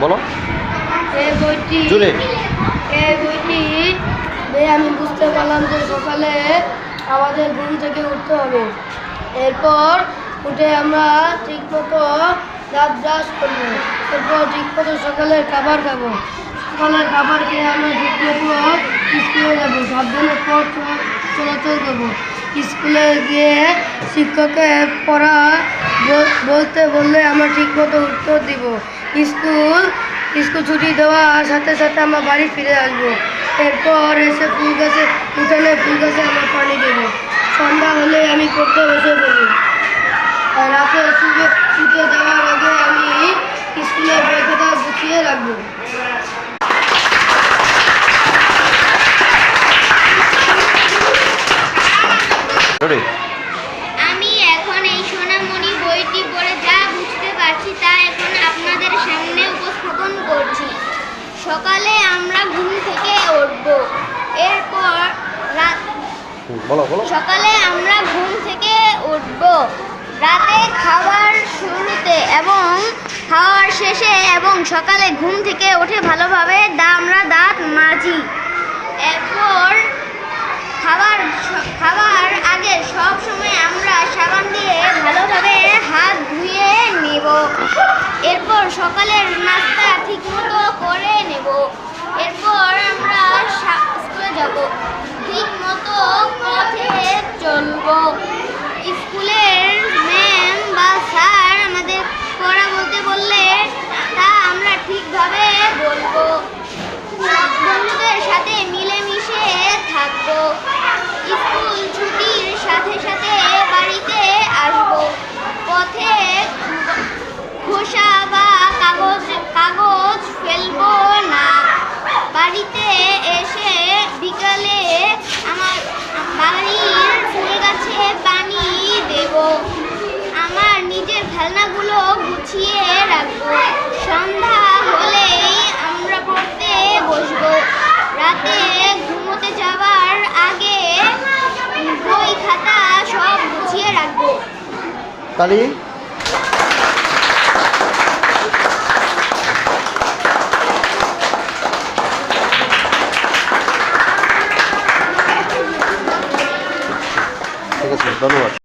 বলো। এই বইটি আমি বুঝতে পারলাম যে সকালে আমাদের ঘুম থেকে উঠতে হবে। এরপর উঠে আমরা ঠিকমতো দাঁত ব্রাশ করবো। এরপর ঠিকমতো সকালের খাবার খাবো। সকালের খাবার খেয়ে আমরা ঠিকমতো স্কুলে যাবো। সাবধানে পথ চলাচল করবো। স্কুলে গিয়ে শিক্ষককে পড়া বলতে বললে আমরা ঠিকমতো উত্তর দিব। স্কুল ছুটি দেওয়ার সাথে সাথে আমরা বাড়ি ফিরে আসবো। এরপর এসে উঠানে ফুল গাছে আমরা পানি দেবো। সন্ধ্যা হলে আমি পড়তে বসে পড়ি। আর রাতে শুতে যাওয়ার আগে আমি স্কুলের বই খাতা গুছিয়ে রাখবো। আমি এখন এই সোনামণি বইটি পড়ে যা বুঝতে পারছি তা এখন আপনাদের সামনে উপস্থাপন করছি। সকালে আমরা ঘুম থেকে উঠব। এরপর সকালে আমরা ঘুম থেকে উঠব রাতে খাবার শুরুতে এবং খাওয়ার শেষে এবং সকালে ঘুম থেকে উঠে ভালোভাবে আমরা দাঁত মাজি। এরপর খাবার আগে সব সময় আমরা সাবান দিয়ে ভালোভাবে হাত ধুয়ে নেব। এরপর সকালের নাস্তা ঠিকমতো করে নেব। এরপর আমরা স্কুলে যাব। ঠিকমতো পথে চলব। স্কুলের ম্যাম বা স্যার আমাদের পড়া বলতে বললে তা আমরা ঠিকভাবে বলবো। বন্ধুদের সাথে মিলেমিশে থাকবো। স্কুল ছুটির সাথে সাথে বাড়িতে আসবো। পথে খোসা বা কাগজ ফেলবো না। বাড়িতে এসে বিকালে আমার বাড়ির ফুল গাছে পানি দেব। আমার নিজের খেলনাগুলো গুছিয়ে রাখবো। সন্ধ্যা হলেই আমরা পড়তে বসবো। রাতে ঘুমোতে যাওয়ার আগে বই খাতা সব গুছিয়ে রাখবো।